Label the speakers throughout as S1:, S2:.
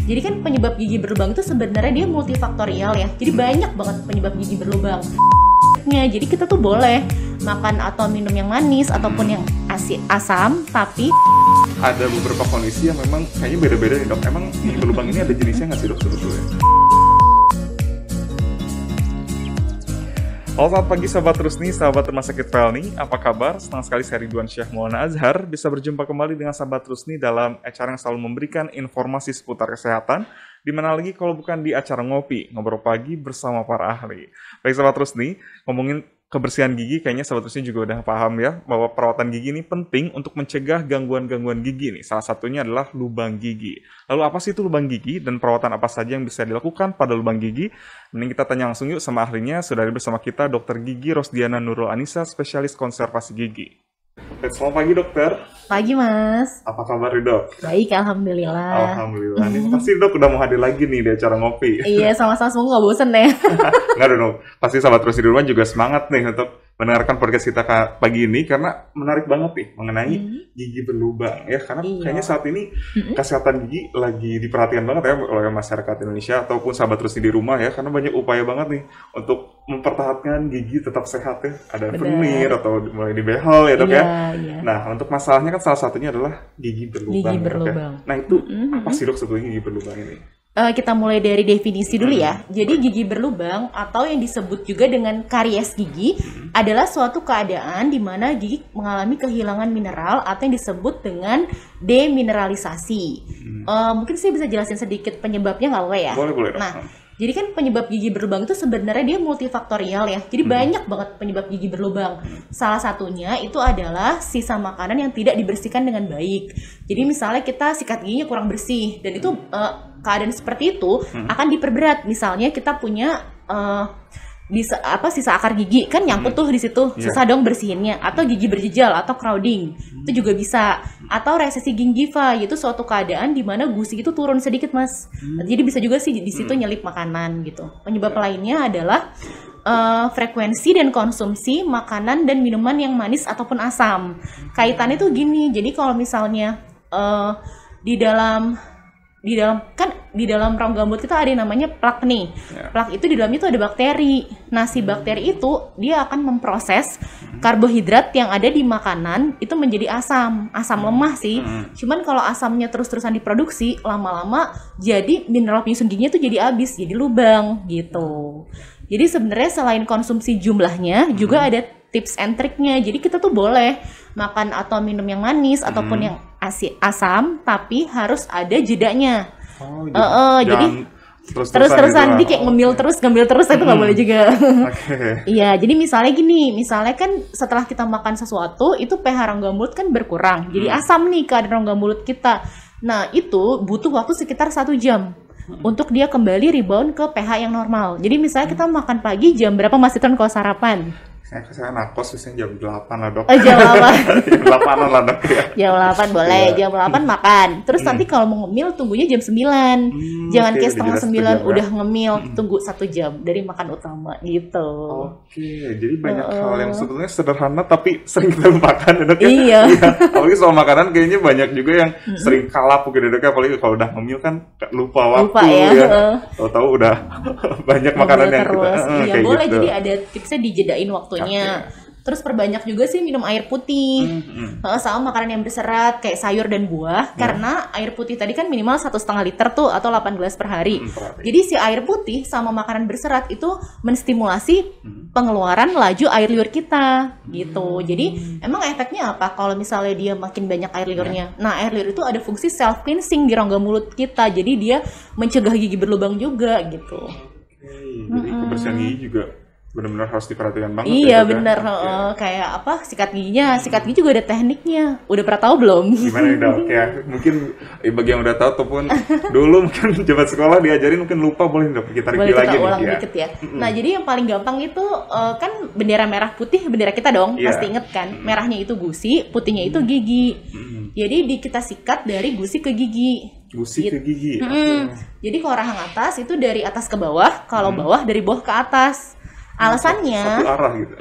S1: Jadi kan penyebab gigi berlubang itu sebenarnya dia multifaktorial ya. Jadi banyak banget penyebab gigi berlubang. Jadi kita tuh boleh makan atau minum yang manis ataupun yang asam, tapi
S2: ada beberapa kondisi yang memang kayaknya beda-beda nih dok. Emang gigi berlubang ini ada jenisnya nggak sih dok sebetulnya? Halo, selamat pagi sahabat Rusni, sahabat Rumah Sakit Pelni. Apa kabar? Senang sekali saya Ridwan Syekh Maulana Azhar bisa berjumpa kembali dengan sahabat Rusni dalam acara yang selalu memberikan informasi seputar kesehatan. Di mana lagi kalau bukan di acara ngobrol pagi bersama para ahli. Baik sahabat Rusni, ngomongin kebersihan gigi, kayaknya sahabat Rusni juga udah paham ya bahwa perawatan gigi ini penting untuk mencegah gangguan-gangguan gigi nih. Salah satunya adalah lubang gigi. Lalu apa sih itu lubang gigi dan perawatan apa saja yang bisa dilakukan pada lubang gigi? Mending kita tanya langsung yuk sama ahlinya. Sudah ada bersama kita Dr. Gigi Rosdiana Nurul Anissa, spesialis konservasi gigi. Selamat pagi dokter.
S1: Pagi mas.
S2: Apa kabar nih dok?
S1: Baik, alhamdulillah.
S2: Alhamdulillah. Ini pasti dok udah mau hadir lagi nih di acara ngopi.
S1: Iya, sama-sama, semoga gak bosen deh.
S2: Nggak dong, pasti sahabat Rusni di rumah juga semangat nih untuk mendengarkan podcast kita pagi ini karena menarik banget nih mengenai gigi berlubang ya, karena kayaknya saat ini kesehatan gigi lagi diperhatikan banget ya oleh masyarakat Indonesia ataupun sahabat Rusni di rumah ya, karena banyak upaya banget nih untuk mempertahankan gigi tetap sehat ya, ada veneer atau mulai di behel ya dok ya. Iya. Nah untuk masalahnya kan salah satunya adalah gigi berlubang.
S1: Gigi berlubang.
S2: Ya. Nah itu apa sih dok sebetulnya gigi berlubang ini?
S1: Kita mulai dari definisi dulu ya. Jadi gigi berlubang atau yang disebut juga dengan karies gigi adalah suatu keadaan di mana gigi mengalami kehilangan mineral atau yang disebut dengan demineralisasi. Mungkin saya bisa jelasin sedikit penyebabnya nggak apa ya?
S2: Boleh.
S1: Nah, jadi kan penyebab gigi berlubang itu sebenarnya dia multifaktorial ya. Jadi banyak banget penyebab gigi berlubang. Salah satunya itu adalah sisa makanan yang tidak dibersihkan dengan baik. Jadi misalnya kita sikat giginya kurang bersih dan itu keadaan seperti itu akan diperberat. Misalnya kita punya sisa akar gigi kan nyangkut tuh di situ, susah dong bersihinnya. Atau gigi berjejal atau crowding itu juga bisa. Atau resesi gingiva, yaitu suatu keadaan di mana gusi itu turun sedikit mas. Jadi bisa juga sih di situ nyelip makanan gitu. Penyebab lainnya adalah frekuensi dan konsumsi makanan dan minuman yang manis ataupun asam. Kaitannya tuh gini, jadi kalau misalnya di dalam rongga mulut kita ada yang namanya plak nih. Plak itu di dalamnya itu ada bakteri. Nah, si bakteri itu dia akan memproses karbohidrat yang ada di makanan itu menjadi asam lemah sih. Cuman kalau asamnya terus-terusan diproduksi, lama-lama jadi mineral penyusun giginya tuh jadi habis, jadi lubang gitu. Jadi sebenarnya selain konsumsi jumlahnya juga ada tips and triknya. Jadi kita tuh boleh makan atau minum yang manis ataupun yang asam, tapi harus ada jedanya. Jadi terus-terusan gitu kayak ngemil terus itu nggak boleh juga. Iya, jadi misalnya gini, misalnya kan setelah kita makan sesuatu itu pH rongga mulut kan berkurang, jadi asam nih ke rongga mulut kita. Nah itu butuh waktu sekitar 1 jam untuk dia kembali rebound ke pH yang normal. Jadi misalnya kita makan pagi jam berapa Mas Ridwan kalau sarapan?
S2: Saya nakos biasanya jam 8 lah dok.
S1: Jam 8?
S2: Jam 8 lah dok ya.
S1: Jam 8 boleh, jam 8 makan. Terus nanti kalau mau ngemil tunggunya jam 9. Jangan kayak setengah 9 udah ngemil, tunggu 1 jam dari makan utama gitu.
S2: Jadi banyak hal yang sebetulnya sederhana tapi sering kita lupakan ya dok ya.
S1: Iya.
S2: Apalagi soal makanan kayaknya banyak juga yang sering kalap gitu dok ya, apalagi kalau udah ngemil kan lupa waktu ya. Tahu-tahu udah banyak makanan yang kita
S1: iya, boleh gitu. Jadi ada tipsnya dijedain waktunya. Terus perbanyak juga sih minum air putih sama makanan yang berserat kayak sayur dan buah. Karena air putih tadi kan minimal 1,5 liter tuh atau 8 gelas per hari. Jadi si air putih sama makanan berserat itu menstimulasi pengeluaran laju air liur kita gitu. Jadi emang efeknya apa kalau misalnya dia makin banyak air liurnya? Nah, air liur itu ada fungsi self cleansing di rongga mulut kita. Jadi dia mencegah gigi berlubang juga gitu.
S2: Jadi kebersihan gigi juga benar-benar harus diperhatikan banget.
S1: Iya benar, kayak apa sikat gigi juga ada tekniknya. Udah pernah tahu belum?
S2: Gimana nih dok? Ya mungkin bagi yang udah tahu ataupun dulu mungkin jabat sekolah diajarin mungkin lupa, boleh dok kita review lagi nih.
S1: Ulang dikit ya. Nah jadi yang paling gampang itu kan bendera merah putih bendera kita dong, pasti inget kan? Merahnya itu gusi, putihnya itu gigi. Jadi kita sikat dari gusi ke gigi.
S2: Ke gigi.
S1: Jadi kalau rahang atas itu dari atas ke bawah, kalau bawah dari bawah ke atas. Alasannya
S2: satu arah gitu.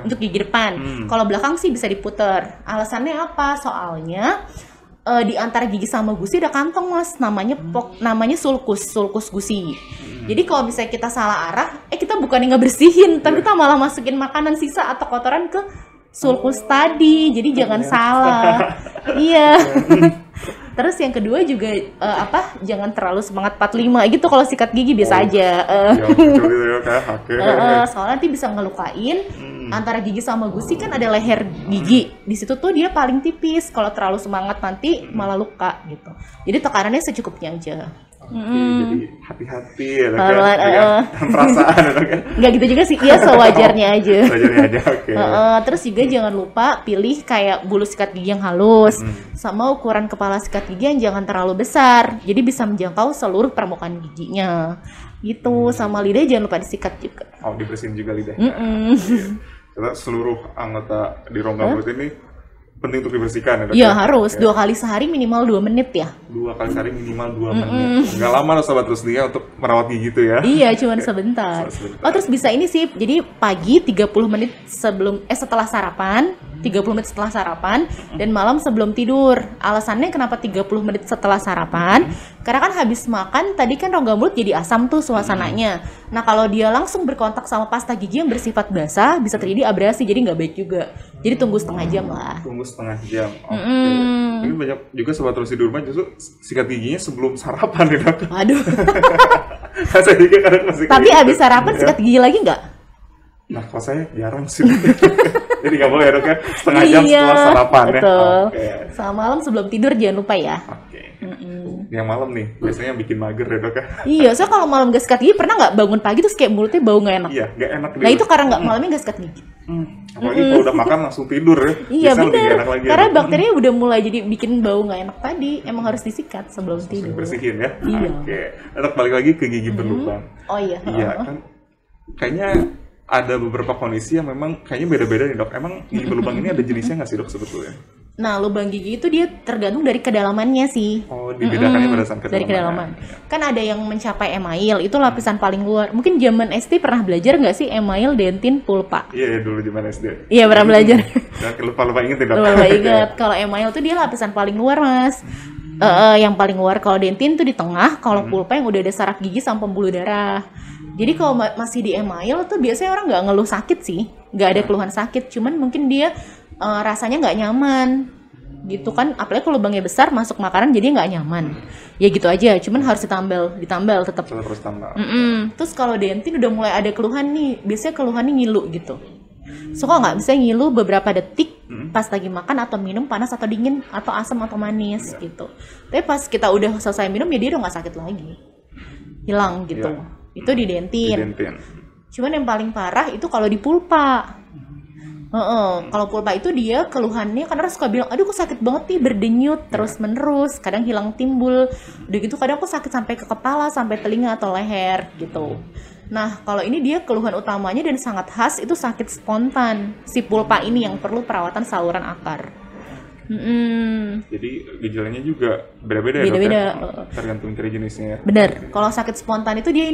S1: Untuk gigi depan. Kalau belakang sih bisa diputer. Alasannya apa? Soalnya di antara gigi sama gusi ada kantong mas, namanya sulcus gusi. Jadi kalau misalnya kita salah arah, kita bukannya nggak bersihin, tapi kita malah masukin makanan sisa atau kotoran ke sulcus tadi. Jadi jangan salah. Iya. Terus yang kedua juga jangan terlalu semangat 45 gitu kalau sikat gigi, biasa aja. Soalnya nanti bisa ngelukain. Antara gigi sama gusi kan ada leher gigi. Di situ tuh dia paling tipis. Kalau terlalu semangat nanti malah luka gitu. Jadi tekanannya secukupnya aja.
S2: Jadi hati-hati ya kan, perasaan kan.
S1: Nggak gitu juga sih, sewajarnya aja.
S2: Sewajarnya aja, oke.
S1: Terus juga jangan lupa pilih kayak bulu sikat gigi yang halus, sama ukuran kepala sikat gigi yang jangan terlalu besar, jadi bisa menjangkau seluruh permukaan giginya. Gitu, sama lidah jangan lupa disikat juga.
S2: Oh, dibersihin juga lidahnya. Karena seluruh anggota di rongga mulut ini penting untuk dibersihkan ya?
S1: Iya harus, 2 kali sehari minimal 2 menit ya.
S2: 2 kali sehari minimal 2 menit. Nggak lama loh Sobat Rusni untuk merawat gigi itu ya.
S1: Iya, cuma sebentar. Terus bisa ini sih, jadi pagi 30 menit setelah sarapan, 30 menit setelah sarapan, dan malam sebelum tidur. Alasannya kenapa 30 menit setelah sarapan? Karena kan habis makan, tadi kan rongga mulut jadi asam tuh suasananya. Nah kalau dia langsung berkontak sama pasta gigi yang bersifat basah, bisa terjadi abrasi, jadi nggak baik juga. Jadi tunggu setengah jam lah.
S2: Tunggu setengah jam, oke. Ini banyak juga Sobat Rusni di rumah justru sikat giginya sebelum sarapan ya dok.
S1: Aduh.
S2: Saya juga kadang masih
S1: tapi abis sarapan sikat gigi lagi nggak?
S2: Nah kalau saya jarang sih. Jadi nggak boleh ya dok ya, setengah jam setelah sarapan ya.
S1: Betul. Sama malam sebelum tidur jangan lupa ya.
S2: Oke. Yang malam nih, biasanya yang bikin mager ya dok ya.
S1: Iya, so kalau malam gak sikat gigi, pernah nggak bangun pagi terus kayak mulutnya bau nggak enak?
S2: Iya, nggak enak.
S1: Nah itu karena malamnya nggak sikat gigi.
S2: Apalagi kalau udah makan langsung tidur ya.
S1: Iya benar, karena bakterinya udah mulai jadi bikin bau nggak enak tadi. Emang harus disikat sebelum tidur.
S2: Bersihin ya.
S1: Iya.
S2: Oke. Dok, balik lagi ke gigi berlubang.
S1: Oh iya.
S2: Iya kan, kayaknya ada beberapa kondisi yang memang kayaknya beda-beda nih dok. Emang gigi berlubang ini ada jenisnya nggak sih dok sebetulnya?
S1: Nah, lubang gigi itu dia tergantung dari kedalamannya sih.
S2: Oh, dibedakannya pada saat kedalaman.
S1: Dari kedalaman. Kan ada yang mencapai email, itu lapisan paling luar. Mungkin zaman SD pernah belajar nggak sih email, dentin, pulpa?
S2: Iya, dulu zaman SD.
S1: Iya, pernah belajar.
S2: Lupa inget ya dok.
S1: Lupa inget. Kalau email tuh dia lapisan paling luar mas. Yang paling luar. Kalau dentin tuh di tengah. Kalau pulpa yang udah ada saraf gigi sama pembuluh darah. Jadi kalau masih di email tuh biasanya orang nggak ngeluh sakit sih, nggak ada keluhan sakit. Cuman mungkin dia rasanya nggak nyaman gitu kan, apalagi kalau lubangnya besar masuk makanan jadi nggak nyaman ya gitu aja. Cuman harus ditambal tetap.
S2: Terus tambal.
S1: Terus kalau dentin udah mulai ada keluhan nih, biasanya keluhannya ngilu gitu. So kok nggak bisa ngilu beberapa detik pas lagi makan atau minum panas atau dingin atau asam atau manis gitu. Tapi pas kita udah selesai minum ya dia udah nggak sakit lagi, hilang gitu. Itu di dentin. Cuman yang paling parah itu kalau di pulpa. Kalau pulpa itu dia keluhannya karena suka bilang, aduh kok sakit banget nih, berdenyut terus menerus, kadang hilang timbul, udah gitu kadang kok sakit sampai ke kepala, sampai telinga atau leher gitu. Nah kalau ini dia keluhan utamanya dan sangat khas itu sakit spontan. Si pulpa ini yang perlu perawatan saluran akar.
S2: Jadi gejalanya juga beda-beda ya dok ya? Tergantung dari jenisnya.
S1: Bener, kalau sakit spontan itu dia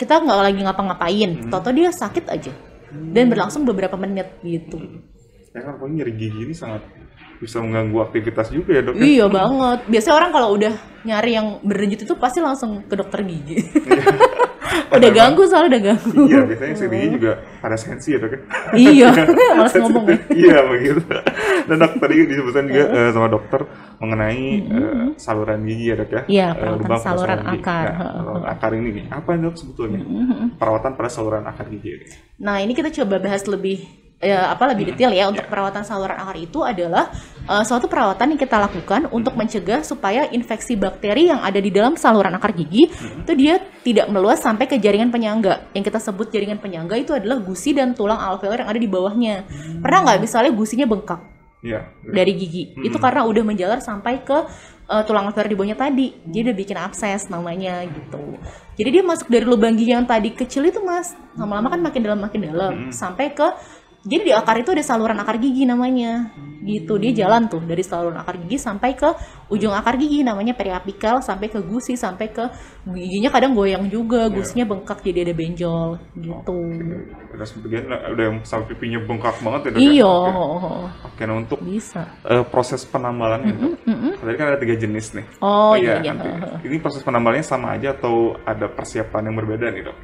S1: kita nggak lagi ngapa-ngapain, toto dia sakit aja dan berlangsung beberapa menit gitu.
S2: Ya kan pokoknya nyeri gigi ini sangat bisa mengganggu aktivitas juga ya dok?
S1: Iya banget, biasanya orang kalau udah nyari yang berdenyut itu pasti langsung ke dokter gigi. Udah ganggu soalnya udah ganggu.
S2: Iya, biasanya gigi juga ada sensi ya dok ya?
S1: Iya, malas ngomong ya.
S2: Iya begitu. Dan dok tadi disebutkan juga sama dokter mengenai saluran gigi ya dok ya?
S1: Iya, perawatan saluran akar.
S2: Saluran akar ini nih, apa dok sebetulnya perawatan pada saluran akar gigi ini?
S1: Nah ini kita coba bahas lebih detail ya. Untuk perawatan saluran akar itu adalah suatu perawatan yang kita lakukan untuk mencegah supaya infeksi bakteri yang ada di dalam saluran akar gigi itu dia tidak meluas sampai ke jaringan penyangga. Yang kita sebut jaringan penyangga itu adalah gusi dan tulang alveolar yang ada di bawahnya. Pernah nggak misalnya gusinya bengkak dari gigi? Itu karena udah menjalar sampai ke tulang alveolar di bawahnya tadi. Jadi udah bikin abses namanya gitu. Jadi dia masuk dari lubang gigi yang tadi kecil itu mas, lama-lama kan makin dalam sampai ke, jadi di akar itu ada saluran akar gigi namanya gitu. Dia jalan tuh dari saluran akar gigi sampai ke ujung akar gigi namanya periapikal, sampai ke gusi, sampai ke giginya kadang goyang juga, gusinya bengkak jadi ada benjol gitu.
S2: Udah yang sampai pipinya bengkak banget ya dok?
S1: Iya.
S2: Oke. Oke, nah untuk
S1: Bisa.
S2: proses penambalannya, Dok. Tadi kan ada 3 jenis nih.
S1: Oh iya.
S2: Ini proses penambalannya sama aja atau ada persiapan yang berbeda nih, Dok?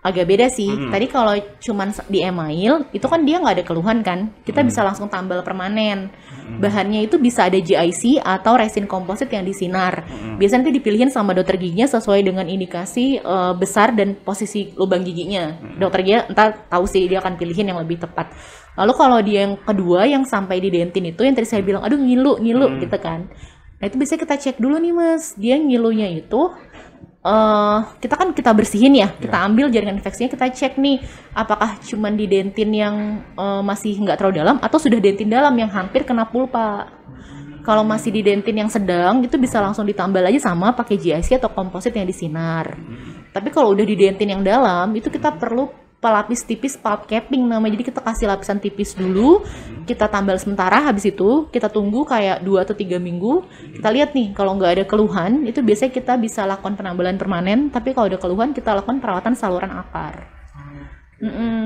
S1: Agak beda sih. Tadi kalau cuman di email itu kan dia nggak ada keluhan kan. Kita bisa langsung tambal permanen. Bahannya itu bisa ada GIC atau resin komposit yang disinar. Biasanya nanti dipilihin sama dokter giginya sesuai dengan indikasi besar dan posisi lubang giginya. Dokter giginya entar tahu sih, dia akan pilihin yang lebih tepat. Lalu kalau dia yang kedua yang sampai di dentin itu yang tadi saya bilang aduh ngilu gitu kan. Nah itu bisa kita cek dulu nih Mas. Dia ngilunya itu kita bersihin ya, kita ambil jaringan infeksinya, kita cek nih apakah cuman di dentin yang masih nggak terlalu dalam atau sudah dentin dalam yang hampir kena pulpa. Kalau masih di dentin yang sedang itu bisa langsung ditambal aja sama pakai GIC atau komposit yang disinar. Tapi kalau udah di dentin yang dalam itu kita perlu pelapis tipis pulp capping namanya. Jadi kita kasih lapisan tipis dulu, kita tambal sementara, habis itu kita tunggu kayak 2 atau 3 minggu. Kita lihat nih kalau nggak ada keluhan, itu biasanya kita bisa lakukan penambalan permanen. Tapi kalau ada keluhan kita lakukan perawatan saluran akar.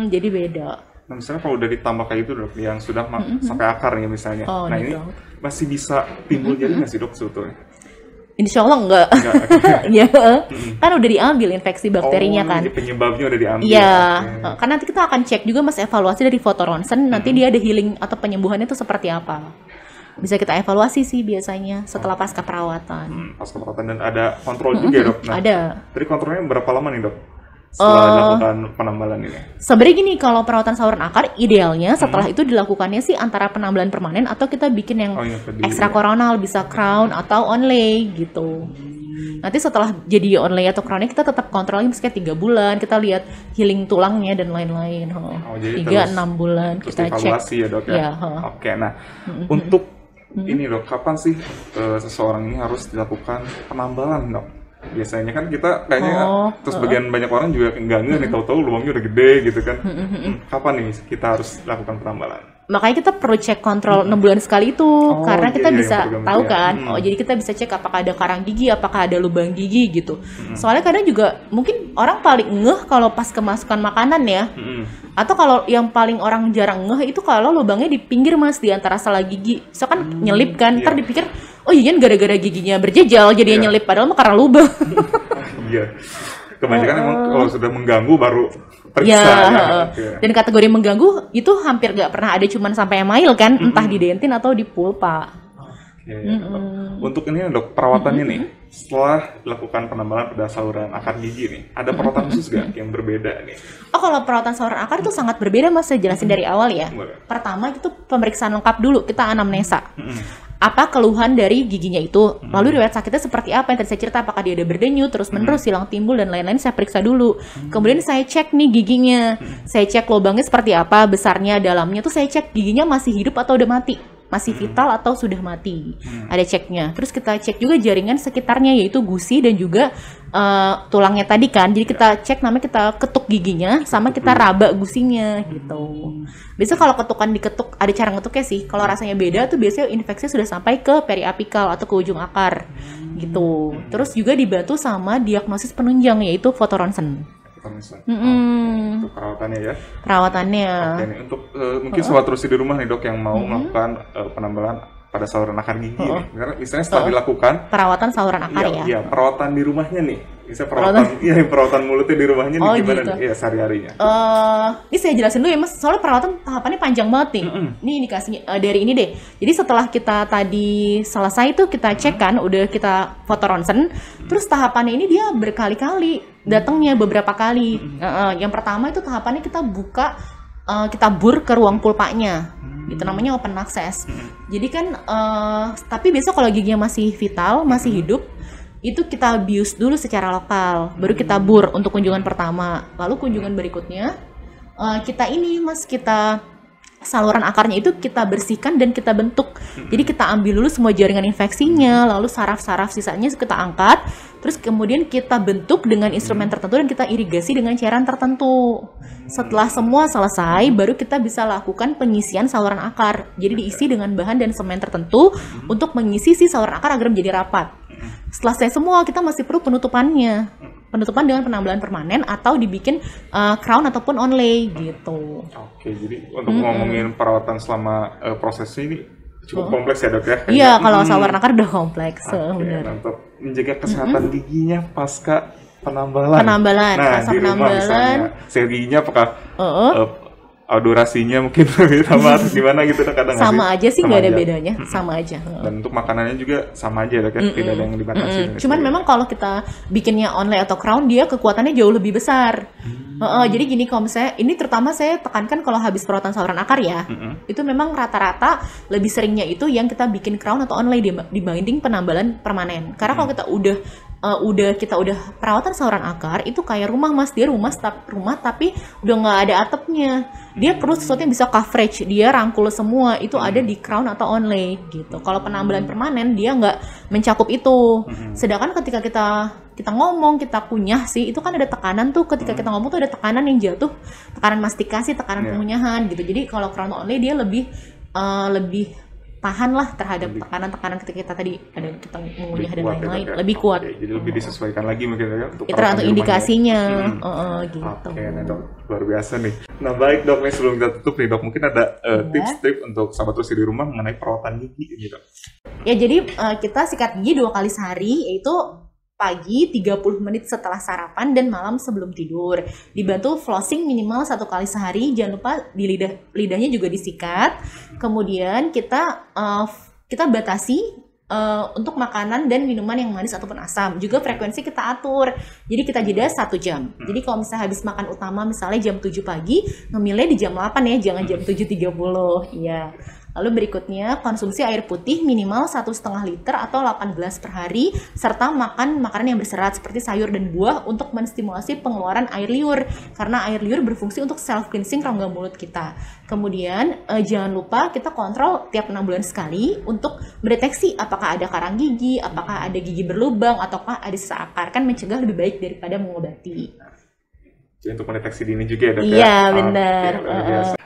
S1: Jadi beda.
S2: Nah misalnya kalau udah ditambah kayak itu Dok, yang sudah sampai akar nih misalnya. Nah ini masih bisa timbul jadi nggak sih Dok sebetulnya?
S1: Insya Allah enggak. Ya, kan udah diambil infeksi bakterinya kan.
S2: Penyebabnya udah diambil.
S1: Iya, karena nanti kita akan cek juga Mas, evaluasi dari foto ronsen, nanti dia ada healing atau penyembuhannya itu seperti apa. Bisa kita evaluasi sih biasanya setelah pasca perawatan.
S2: Pasca perawatan dan ada kontrol juga ya Dok? Nah,
S1: ada.
S2: Tadi kontrolnya berapa lama nih Dok? Setelah dilakukan penambalan ini?
S1: Sebenarnya gini, kalau perawatan saluran akar idealnya setelah itu dilakukannya sih antara penambalan permanen atau kita bikin yang ekstra koronal, bisa crown atau onlay gitu. Nanti setelah jadi onlay atau crownnya kita tetap kontrol lagi misalnya 3 bulan, kita lihat healing tulangnya dan lain-lain. 3-6 bulan
S2: terus
S1: kita cek.
S2: Ya Dok ya? Oke, nah untuk ini Dok, kapan sih seseorang ini harus dilakukan penambalan Dok? Biasanya kan kita kayaknya terus bagian banyak orang juga enggak nih, tahu-tahu lubangnya udah gede gitu kan. Kapan nih kita harus lakukan penambalan?
S1: Makanya kita perlu cek kontrol 6 bulan sekali itu, karena kita bisa tahu kan. Jadi kita bisa cek apakah ada karang gigi, apakah ada lubang gigi gitu. Soalnya kadang juga mungkin orang paling ngeh kalau pas kemasukan makanan ya. Atau kalau yang paling orang jarang ngeh itu kalau lubangnya di pinggir Mas, di antara sela gigi. So kan nyelip kan, ntar dipikir oh iya gara-gara giginya berjejal jadinya nyelip, padahal mah karena lubang.
S2: Iya. Kebanyakan emang kalau sudah mengganggu baru periksa ya.
S1: Dan kategori mengganggu itu hampir gak pernah ada cuman sampai email kan, entah di dentin atau di pulpa.
S2: Untuk ini Dok, perawatannya nih setelah dilakukan penambalan pada saluran akar gigi nih, ada perawatan khusus gak yang berbeda nih?
S1: Kalau perawatan saluran akar itu sangat berbeda Mas, saya jelasin dari awal ya. Pertama itu pemeriksaan lengkap dulu, kita anamnesa. Apa keluhan dari giginya itu, lalu riwayat sakitnya seperti apa yang tadi saya cerita, apakah dia ada berdenyut terus menerus, silang timbul dan lain-lain, saya periksa dulu. Kemudian saya cek nih giginya, saya cek lubangnya seperti apa, besarnya, dalamnya tuh saya cek giginya masih hidup atau udah mati, masih vital atau sudah mati, ada ceknya. Terus kita cek juga jaringan sekitarnya, yaitu gusi dan juga tulangnya tadi kan. Jadi kita cek, namanya kita ketuk giginya sama kita raba gusinya gitu. Biasanya kalau ketukan diketuk, ada cara ngetuknya sih. Kalau rasanya beda tuh biasanya infeksi sudah sampai ke periapikal atau ke ujung akar gitu. Terus juga dibantu sama diagnosis penunjang, yaitu foto ronsen.
S2: Untuk perawatannya ya.
S1: Perawatannya.
S2: Oke, nih, untuk mungkin sobat terus di rumah nih Dok yang mau melakukan penambalan pada saluran akar gigi nih. Karena misalnya setelah dilakukan
S1: perawatan saluran akar ya.
S2: Iya, perawatan di rumahnya nih. Bisa perawatan mulutnya di rumahnya nih gimana
S1: gitu.
S2: nih? Iya, sehari-harinya.
S1: Ini saya jelasin dulu ya Mas, soalnya perawatan tahapannya panjang banget nih. Ini indikasinya dari ini deh. Jadi setelah kita tadi selesai tuh kita cek kan, udah kita foto ronsen, terus tahapannya ini dia berkali-kali, datangnya beberapa kali. Yang pertama itu tahapannya kita buka, kita bur ke ruang pulpanya. Itu namanya open access. Jadi kan, tapi biasa kalau giginya masih vital, masih hidup, itu kita bius dulu secara lokal, baru kita bur untuk kunjungan pertama. Lalu kunjungan berikutnya, kita ini Mas, kita saluran akarnya itu kita bersihkan dan kita bentuk. Jadi kita ambil dulu semua jaringan infeksinya, lalu saraf-saraf sisanya kita angkat, terus kemudian kita bentuk dengan instrumen tertentu dan kita irigasi dengan cairan tertentu. Setelah semua selesai, baru kita bisa lakukan pengisian saluran akar. Jadi diisi dengan bahan dan semen tertentu untuk mengisi si saluran akar agar menjadi rapat. Setelah selesai semua, kita masih perlu penutupannya. penutupan dengan penambalan permanen atau dibikin crown ataupun onlay gitu.
S2: Oke, jadi untuk ngomongin perawatan selama proses ini cukup kompleks ya dok ya?
S1: Iya, kalau saluran akar udah kompleks sebenarnya.
S2: Nah, untuk menjaga kesehatan giginya pasca penambalan. Nah, di rumah misalnya, sehat giginya apakah durasinya mungkin lebih lama atau gimana gitu dok? Kadang
S1: sama aja sih, nggak ada bedanya, sama aja.
S2: Dan untuk makanannya juga sama aja dok ya, tidak ada yang dibatasi.
S1: Cuman memang kalau kita bikinnya onlay atau crown, dia kekuatannya jauh lebih besar. Jadi gini, kalau misalnya ini terutama saya tekankan kalau habis perawatan saluran akar ya, itu memang rata-rata lebih seringnya itu yang kita bikin crown atau onlay dibanding penambalan permanen. Karena kalau kita udah perawatan saluran akar itu kayak rumah mas, dia rumah tapi udah nggak ada atapnya. Dia perlu sesuatu yang bisa coverage, dia rangkul semua, itu ada di crown atau onlay gitu. Kalau penambalan permanen dia nggak mencakup itu. Sedangkan ketika kita ngomong, kita kunyah sih, itu kan ada tekanan tuh. Ketika kita ngomong tuh ada tekanan yang jatuh, tekanan mastikasi, tekanan pengunyahan gitu. Jadi kalau crown onlay dia lebih tahan lah terhadap tekanan-tekanan ketika kita tadi ada kita mengunyah dan lain-lain, lebih kuat.
S2: Jadi lebih disesuaikan lagi mungkin ya untuk
S1: tergantung indikasinya. Gitu.
S2: Oke, nah dok, luar biasa nih. Nah baik dok, nih sebelum kita tutup nih dok, mungkin ada tips-tips untuk sahabat Rusni di rumah mengenai perawatan gigi ini dok.
S1: Ya jadi kita sikat gigi 2 kali sehari, yaitu pagi 30 menit setelah sarapan dan malam sebelum tidur. Dibantu flossing minimal 1 kali sehari. Jangan lupa di lidahnya juga disikat. Kemudian kita batasi untuk makanan dan minuman yang manis ataupun asam. Juga frekuensi kita atur. Jadi kita jeda 1 jam. Jadi kalau misalnya habis makan utama misalnya jam 7 pagi, ngemilnya di jam 8 ya, jangan jam 7.30. Iya. Lalu berikutnya konsumsi air putih minimal 1,5 liter atau 8 gelas per hari, serta makan makanan yang berserat seperti sayur dan buah untuk menstimulasi pengeluaran air liur, karena air liur berfungsi untuk self cleansing rongga mulut kita. Kemudian jangan lupa kita kontrol tiap 6 bulan sekali untuk mendeteksi apakah ada karang gigi, apakah ada gigi berlubang, ataukah ada sisa akar, kan mencegah lebih baik daripada mengobati.
S2: Jadi untuk mendeteksi dini juga ya dok?
S1: Iya benar.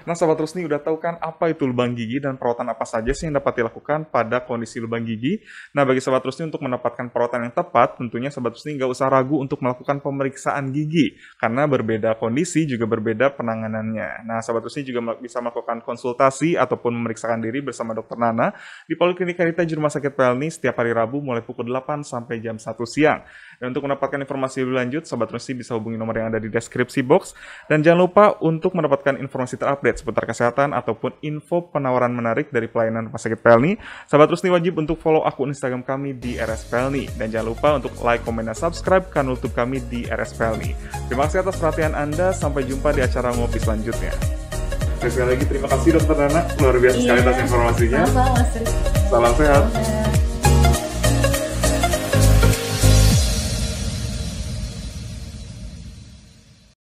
S2: Nah sahabat Rusni udah tahu kan apa itu lubang gigi dan perawatan apa saja sih yang dapat dilakukan pada kondisi lubang gigi. Nah bagi sahabat Rusni untuk mendapatkan perawatan yang tepat, tentunya sahabat Rusni nggak usah ragu untuk melakukan pemeriksaan gigi. Karena berbeda kondisi juga berbeda penanganannya. Nah sahabat Rusni juga bisa melakukan konsultasi ataupun memeriksakan diri bersama Dr. Nana di Poliklinik Heritage Rumah Sakit Pelni setiap hari Rabu mulai pukul 8 sampai jam 1 siang. Dan untuk mendapatkan informasi lebih lanjut, sahabat Rusni bisa hubungi nomor yang ada di deskripsi box. Dan jangan lupa untuk mendapatkan informasi terupdate seputar kesehatan ataupun info penawaran menarik dari pelayanan Rumah Sakit Pelni. Sahabat Rusni wajib untuk follow akun Instagram kami di RS Pelni. Dan jangan lupa untuk like, komen, dan subscribe kanal YouTube kami di RS Pelni. Terima kasih atas perhatian Anda. Sampai jumpa di acara ngopi selanjutnya. Sekali lagi terima kasih Dr. Nana. Luar biasa sekali atas informasinya. Salam sehat.